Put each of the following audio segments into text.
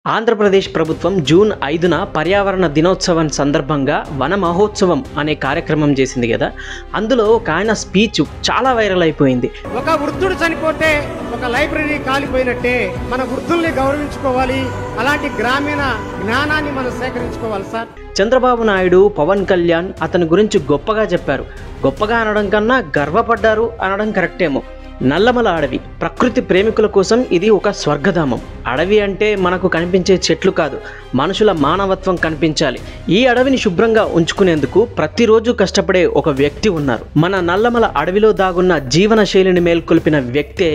ఆంధ్రప్రదేశ్ ప్రభుత్వం జూన్ 5న పర్యావరణ దినోత్సవం సందర్భంగా వన మహోత్సవం అనే కార్యక్రమం చేసింది కదా. అందులో ఒక ఆయన స్పీచ్ చాలా వైరల్ అయిపోయింది. ఒక వృద్ధుడు చనిపోతే ఒక లైబ్రరీ కాలిపోయినట్టే మన వృద్ధుల్ని గౌరవించుకోవాలి, అలాంటి గ్రామీణ జ్ఞానాన్ని మనం సేకరించుకోవాలి సార్. చంద్రబాబు నాయుడు, పవన్ కళ్యాణ్ అతని గురించి గొప్పగా చెప్పారు. గొప్పగా అనడం కన్నా గర్వపడ్డారు అనడం కరెక్టేమో. నల్లమల అడవి ప్రకృతి ప్రేమికుల కోసం ఇది ఒక స్వర్గధామం. అడవి అంటే మనకు కనిపించే చెట్లు కాదు, మనుషుల మానవత్వం కనిపించాలి. ఈ అడవిని శుభ్రంగా ఉంచుకునేందుకు ప్రతిరోజు కష్టపడే ఒక వ్యక్తి ఉన్నారు. మన నల్లమల అడవిలో దాగున్న జీవన శైలిని మేల్కొల్పిన వ్యక్తే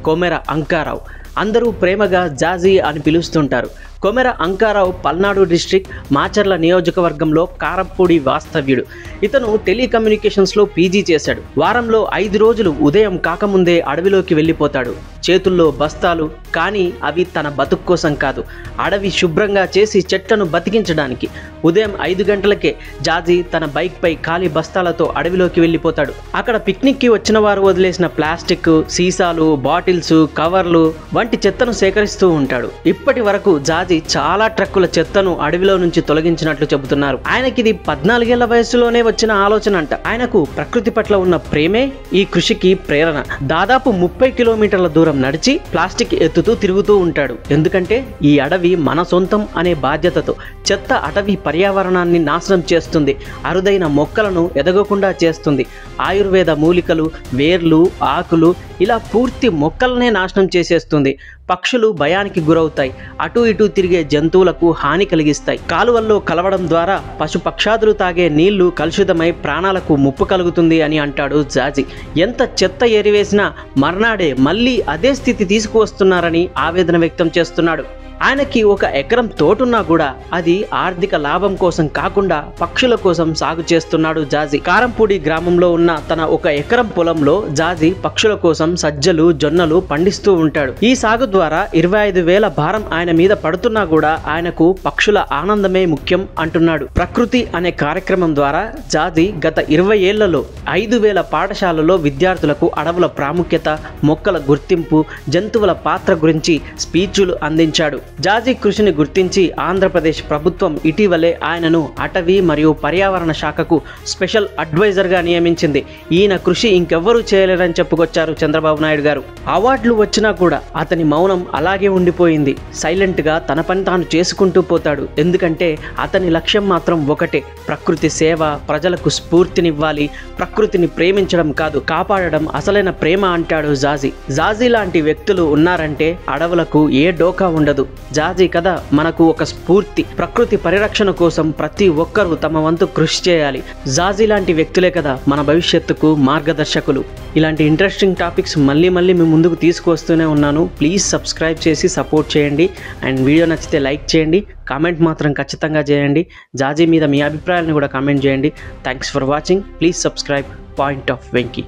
కొమెర అంకారావు. అందరూ ప్రేమగా జాజీ అని పిలుస్తుంటారు. కొమెర అంకారావు పల్నాడు డిస్ట్రిక్ట్ మాచర్ల నియోజకవర్గంలో కారంపూడి వాస్తవ్యుడు. ఇతను టెలికమ్యూనికేషన్స్లో పీజీ చేశాడు. వారంలో 5 రోజులు ఉదయం కాకముందే అడవిలోకి వెళ్ళిపోతాడు. చేతుల్లో బస్తాలు, కానీ అవి తన బతుకు కోసం కాదు, అడవి శుభ్రంగా చేసి చెట్లను బతికించడానికి. ఉదయం 5 గంటలకే జాజీ తన బైక్పై ఖాళీ బస్తాలతో అడవిలోకి వెళ్ళిపోతాడు. అక్కడ పిక్నిక్కి వచ్చిన వారు వదిలేసిన ప్లాస్టిక్, సీసాలు, బాటిల్స్, కవర్లు వంటి చెత్తను సేకరిస్తూ ఉంటాడు. ఇప్పటి వరకు జాజీ చాలా ట్రక్కుల చెత్తను అడవిలో నుంచి తొలగించినట్లు చెబుతున్నారు. ఆయనకిది 14 ఏళ్ల వయసులోనే వచ్చిన ఆలోచన అంట. ఆయనకు ప్రకృతి పట్ల ఉన్న ప్రేమే ఈ కృషికి ప్రేరణ. దాదాపు 30 కిలోమీటర్ల దూరం నడిచి ప్లాస్టిక్ ఎత్తుతూ తిరుగుతూ ఉంటాడు. ఎందుకంటే ఈ అడవి మన సొంతం అనే బాధ్యతతో. చెత్త అటవీ పర్యావరణాన్ని నాశనం చేస్తుంది, అరుదైన మొక్కలను ఎదగకుండా చేస్తుంది. ఆయుర్వేద మూలికలు, వేర్లు, ఆకులు ఇలా పూర్తి మొక్కలనే నాశనం చేసేస్తుంది. పక్షులు భయానికి గురవుతాయి, అటు ఇటు తిరిగే జంతువులకు హాని కలిగిస్తాయి. కాలువల్లో కలవడం ద్వారా పశుపక్షాదులు తాగే నీళ్లు కలుషితమై ప్రాణాలకు ముప్పు కలుగుతుంది అని అంటాడు జాజీ. ఎంత చెత్త ఏరివేసినా మర్నాడే మళ్ళీ అదే స్థితి తీసుకువస్తున్నారని ఆవేదన వ్యక్తం చేస్తున్నాడు. ఆయనకి 1 ఎకరం తోటున్నా కూడా అది ఆర్థిక లాభం కోసం కాకుండా పక్షుల కోసం సాగు చేస్తున్నాడు జాజీ. కారంపూడి గ్రామంలో ఉన్న తన 1 ఎకరం పొలంలో జాజీ పక్షుల కోసం సజ్జలు, జొన్నలు పండిస్తూ ఉంటాడు. ఈ సాగు ద్వారా 25,000 భారం ఆయన మీద పడుతున్నా కూడా ఆయనకు పక్షుల ఆనందమే ముఖ్యం అంటున్నాడు. ప్రకృతి అనే కార్యక్రమం ద్వారా జాజీ గత 20 ఏళ్లలో 5,000 పాఠశాలలో విద్యార్థులకు అడవుల ప్రాముఖ్యత, మొక్కల గుర్తింపు, జంతువుల పాత్ర గురించి స్పీచ్లు అందించాడు. జాజీ కృషిని గుర్తించి ఆంధ్రప్రదేశ్ ప్రభుత్వం ఇటీవలే ఆయనను అటవీ మరియు పర్యావరణ శాఖకు స్పెషల్ అడ్వైజర్గా నియమించింది. ఈయన కృషి ఇంకెవ్వరూ చేయలేరని చెప్పుకొచ్చారు చంద్రబాబు నాయుడు గారు. అవార్డులు వచ్చినా కూడా అతని మౌనం అలాగే ఉండిపోయింది. సైలెంట్గా తన పని తాను చేసుకుంటూ పోతాడు. ఎందుకంటే అతని లక్ష్యం మాత్రం ఒకటే, ప్రకృతి సేవ. ప్రజలకు స్ఫూర్తినివ్వాలి, ప్రకృతిని ప్రేమించడం కాదు, కాపాడడం అసలైన ప్రేమ అంటాడు జాజీ. జాజీ లాంటి వ్యక్తులు ఉన్నారంటే అడవులకు ఏ డోకా ఉండదు. జాజీ కథ మనకు ఒక స్ఫూర్తి. ప్రకృతి పరిరక్షణ కోసం ప్రతి ఒక్కరూ తమ వంతు కృషి చేయాలి. జాజీ లాంటి వ్యక్తులే కదా మన భవిష్యత్తుకు మార్గదర్శకులు. ఇలాంటి ఇంట్రెస్టింగ్ టాపిక్స్ మళ్ళీ మీ ముందుకు తీసుకువస్తూనే ఉన్నాను. ప్లీజ్ సబ్స్క్రైబ్ చేసి సపోర్ట్ చేయండి. అండ్ వీడియో నచ్చితే లైక్ చేయండి, కామెంట్ మాత్రం ఖచ్చితంగా చేయండి. జాజీ మీద మీ అభిప్రాయాలను కూడా కామెంట్ చేయండి. Thanks for watching. Please subscribe point of Venky.